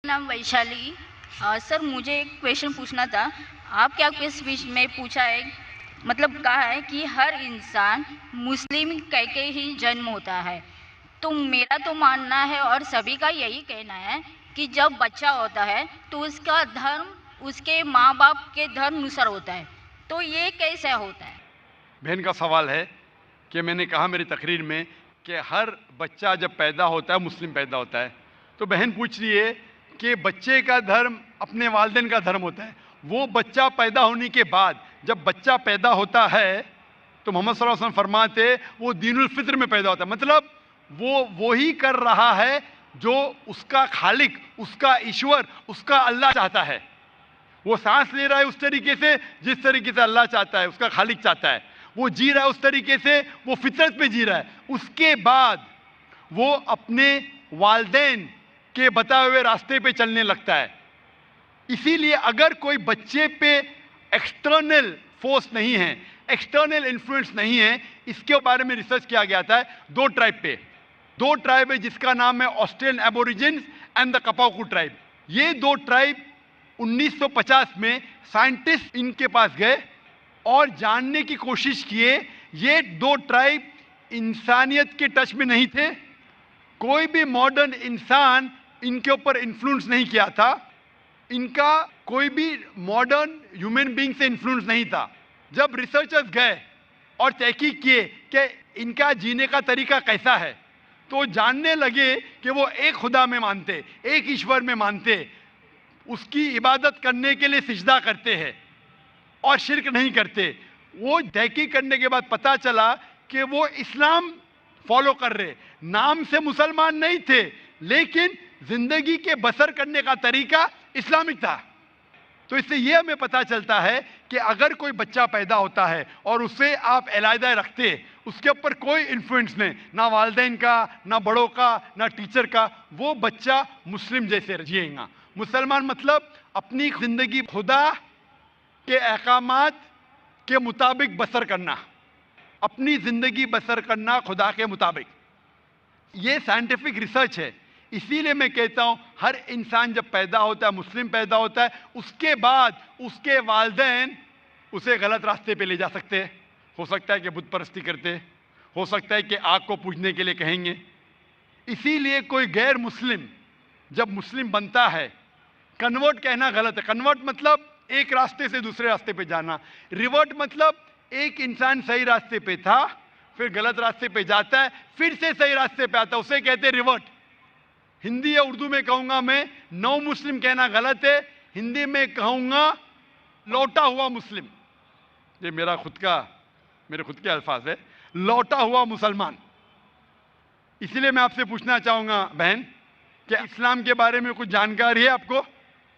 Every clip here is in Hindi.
नाम वैशाली। सर मुझे एक क्वेश्चन पूछना था। आप क्या किस विषय में पूछा है, मतलब कहा है कि हर इंसान मुस्लिम कह के ही जन्म होता है। तो मेरा तो मानना है और सभी का यही कहना है कि जब बच्चा होता है तो उसका धर्म उसके माँ बाप के धर्म अनुसार होता है। तो ये कैसे होता है? बहन का सवाल है कि मैंने कहा मेरी तकरीर में कि हर बच्चा जब पैदा होता है मुस्लिम पैदा होता है। तो बहन पूछ रही है कि बच्चे का धर्म अपने वालिदैन का धर्म होता है। वो बच्चा पैदा होने के बाद जब बच्चा पैदा होता है तो मोहम्मद सल्लल्लाहु अलैहि वसल्लम फरमाते वो दीनुल फित्र में पैदा होता है, मतलब वो ही कर रहा है जो उसका खालिक, उसका ईश्वर, उसका अल्लाह चाहता है। वो सांस ले रहा है उस तरीके से जिस तरीके से अल्लाह चाहता है, उसका खालिक चाहता है। वो जी रहा है उस तरीके से, वो फितरत पे जी रहा है। उसके बाद वो अपने वालिदैन के बताए हुए रास्ते पे चलने लगता है। इसीलिए अगर कोई बच्चे पे एक्सटर्नल फोर्स नहीं है, एक्सटर्नल इन्फ्लुएंस नहीं है, इसके बारे में रिसर्च किया गया था दो ट्राइब पे। दो ट्राइब है जिसका नाम है ऑस्ट्रेलियन एबोरिजिन्स एंड द कपाकू ट्राइब। ये दो ट्राइब 1950 में साइंटिस्ट इनके पास गए और जानने की कोशिश किए। ये दो ट्राइब इंसानियत के टच में नहीं थे, कोई भी मॉडर्न इंसान इनके ऊपर इन्फ्लुएंस नहीं किया था, इनका कोई भी मॉडर्न ह्यूमन बीइंग से इन्फ्लुएंस नहीं था। जब रिसर्चर्स गए और तहकीक किए कि इनका जीने का तरीका कैसा है, तो जानने लगे कि वो एक खुदा में मानते, एक ईश्वर में मानते, उसकी इबादत करने के लिए सिजदा करते हैं और शिर्क नहीं करते। वो तहकीक करने के बाद पता चला कि वो इस्लाम फॉलो कर रहे, नाम से मुसलमान नहीं थे लेकिन जिंदगी के बसर करने का तरीका इस्लामिक था। तो इससे ये हमें पता चलता है कि अगर कोई बच्चा पैदा होता है और उसे आप अलहदा रखते, उसके ऊपर कोई इन्फ्लुएंस नहीं, ना वालिदैन का, ना बड़ों का, ना टीचर का, वो बच्चा मुस्लिम जैसे जिएगा। मुसलमान मतलब अपनी जिंदगी खुदा के अहकामात के मुताबिक बसर करना, अपनी जिंदगी बसर करना खुदा के मुताबिक। ये साइंटिफिक रिसर्च है। इसीलिए मैं कहता हूं हर इंसान जब पैदा होता है, मुस्लिम पैदा होता है, उसके बाद उसके वालिदैन उसे गलत रास्ते पे ले जा सकते हैं। हो सकता है कि बुत परस्ती करते, हो सकता है कि आग को पूजने के लिए कहेंगे। इसीलिए कोई गैर मुस्लिम जब मुस्लिम बनता है, कन्वर्ट कहना गलत है। कन्वर्ट मतलब एक रास्ते से दूसरे रास्ते पे जाना। रिवर्ट मतलब एक इंसान सही रास्ते पे था, फिर गलत रास्ते पे जाता है, फिर से सही रास्ते पे आता है, उसे कहते हैं रिवर्ट। हिंदी या उर्दू में कहूंगा मैं, नौ मुस्लिम कहना गलत है, हिंदी में कहूंगा लौटा हुआ मुस्लिम। ये मेरे खुद के अल्फाज है, लौटा हुआ मुसलमान। इसलिए मैं आपसे पूछना चाहूंगा बहन, क्या इस्लाम के बारे में कुछ जानकारी है आपको?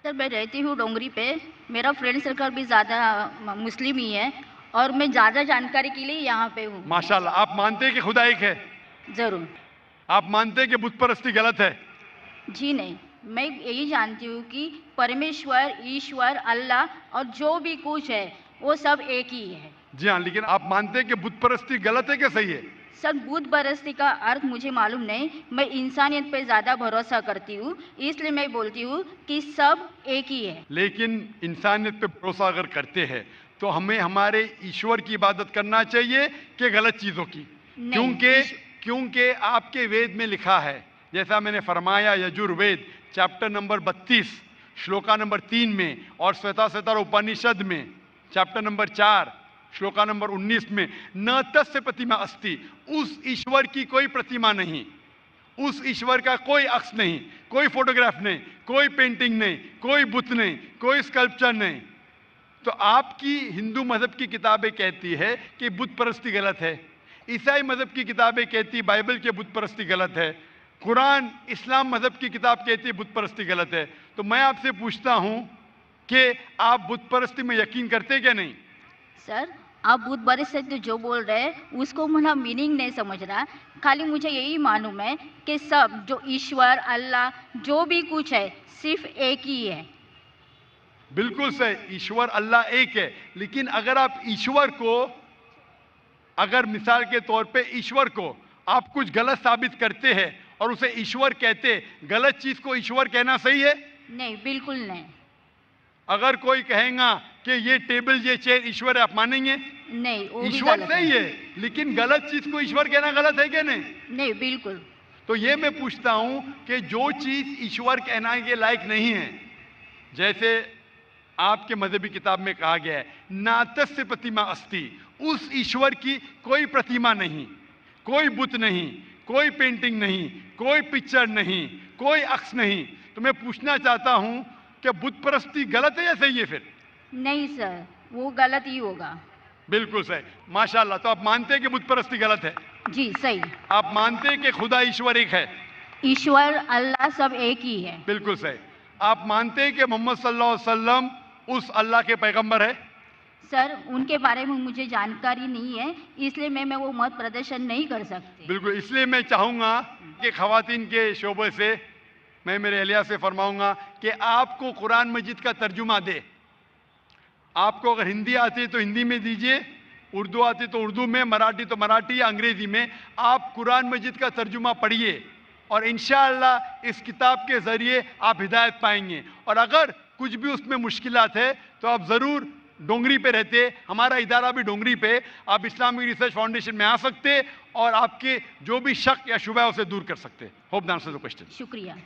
सर मैं रहती हूँ डोंगरी पे, मेरा फ्रेंड सर्कल भी ज़्यादा मुस्लिम ही है और मैं ज़्यादा जानकारी के लिए यहाँ पे हूँ। माशाल्लाह। आप मानते हैं कि खुदा एक है? ज़रूर। आप मानते हैं कि बुत परस्ती गलत है? जी नहीं, मैं यही जानती हूँ कि परमेश्वर, ईश्वर, अल्लाह और जो भी कुछ है वो सब एक ही है। जी हाँ, लेकिन आप मानते हैं कि बुत परस्ती गलत है कि सही है? सर बुत परस्ती का अर्थ मुझे मालूम नहीं, मैं इंसानियत पे ज़्यादा भरोसा करती हूँ, इसलिए मैं बोलती हूँ कि सब एक ही है। लेकिन इंसानियत पे भरोसा अगर करते हैं तो हमें हमारे ईश्वर की इबादत करना चाहिए कि गलत चीज़ों की? क्योंकि आपके वेद में लिखा है, जैसा मैंने फरमाया, Yajurveda chapter number 32 shloka number 3 में और श्वेताश्वतर उपनिषद में चैप्टर नंबर 4 श्लोका नंबर 19 में, न तस्य प्रतिमा अस्ति, उस ईश्वर की कोई प्रतिमा नहीं, उस ईश्वर का कोई अक्स नहीं, कोई फोटोग्राफ नहीं, कोई पेंटिंग नहीं, कोई बुत नहीं, कोई स्कल्पचर नहीं। तो आपकी हिंदू मजहब की किताबें कहती है कि बुत परस्ती गलत है, ईसाई मजहब की किताबें कहती बाइबल के बुत परस्ती गलत है, कुरान इस्लाम मजहब की किताब कहती है बुत परस्ती गलत है। तो मैं आपसे पूछता हूं कि आप बुत परस्ती में यकीन करते क्या नहीं? सर आप बुत परस्ती जो बोल रहे हैं उसको मेरा मीनिंग नहीं समझ रहा, खाली मुझे यही मालूम है कि सब जो ईश्वर, अल्लाह जो भी कुछ है सिर्फ एक ही है। बिल्कुल सही, ईश्वर अल्लाह एक है। लेकिन अगर आप ईश्वर को, अगर मिसाल के तौर पे ईश्वर को आप कुछ गलत साबित करते हैं और उसे ईश्वर कहते, गलत चीज को ईश्वर कहना सही है? नहीं, बिल्कुल नहीं। अगर कोई कहेगा कि ये टेबल ये चेयर ईश्वर है, आप मानेंगे? नहीं, वो भी ईश्वर गलत सही है। है, लेकिन गलत चीज को ईश्वर कहना गलत है क्या? नहीं। नहीं, बिल्कुल। तो ये मैं पूछता हूं कि जो चीज ईश्वर कहना के लायक नहीं है, जैसे आपके मजहबी किताब में कहा गया है नातस्य प्रतिमा अस्ति, उस ईश्वर की कोई प्रतिमा नहीं, कोई बुत नहीं, कोई पेंटिंग नहीं, कोई पिक्चर नहीं, कोई अक्स नहीं। तो मैं पूछना चाहता हूं कि बुत परस्ती गलत है या सही है? फिर नहीं सर, वो गलत ही होगा। बिल्कुल सही, माशाल्लाह। तो आप मानते हैं कि बुत परस्ती गलत है? जी, सही। आप मानते हैं कि खुदा ईश्वर एक है? ईश्वर अल्लाह सब एक ही है। बिल्कुल सही। आप मानते हैं कि मोहम्मद सल्लल्लाहु अलैहि वसल्लम उस अल्लाह के पैगंबर है? सर, उनके बारे में मुझे जानकारी नहीं है, इसलिए मैं वो मत प्रदर्शन नहीं कर सकती। बिल्कुल, इसलिए मैं चाहूंगा कि खवातीन के शोबे से मैं मेरे अहलिया से फरमाऊंगा कि आपको कुरान मजीद का तर्जुमा दे। आपको अगर हिंदी आती है तो हिंदी में दीजिए, उर्दू आती तो उर्दू में, मराठी तो मराठी या अंग्रेजी में। आप कुरान मजीद का तर्जुमा पढ़िए और इंशाअल्लाह इस किताब के ज़रिए आप हिदायत पाएंगे। और अगर कुछ भी उसमें मुश्किलात है तो आप ज़रूर डोंगरी पे रहते, हमारा इदारा भी डोंगरी पे, आप इस्लामिक रिसर्च फाउंडेशन में आ सकते और आपके जो भी शक या शुबह है उसे दूर कर सकते। Hope the answer the question. शुक्रिया।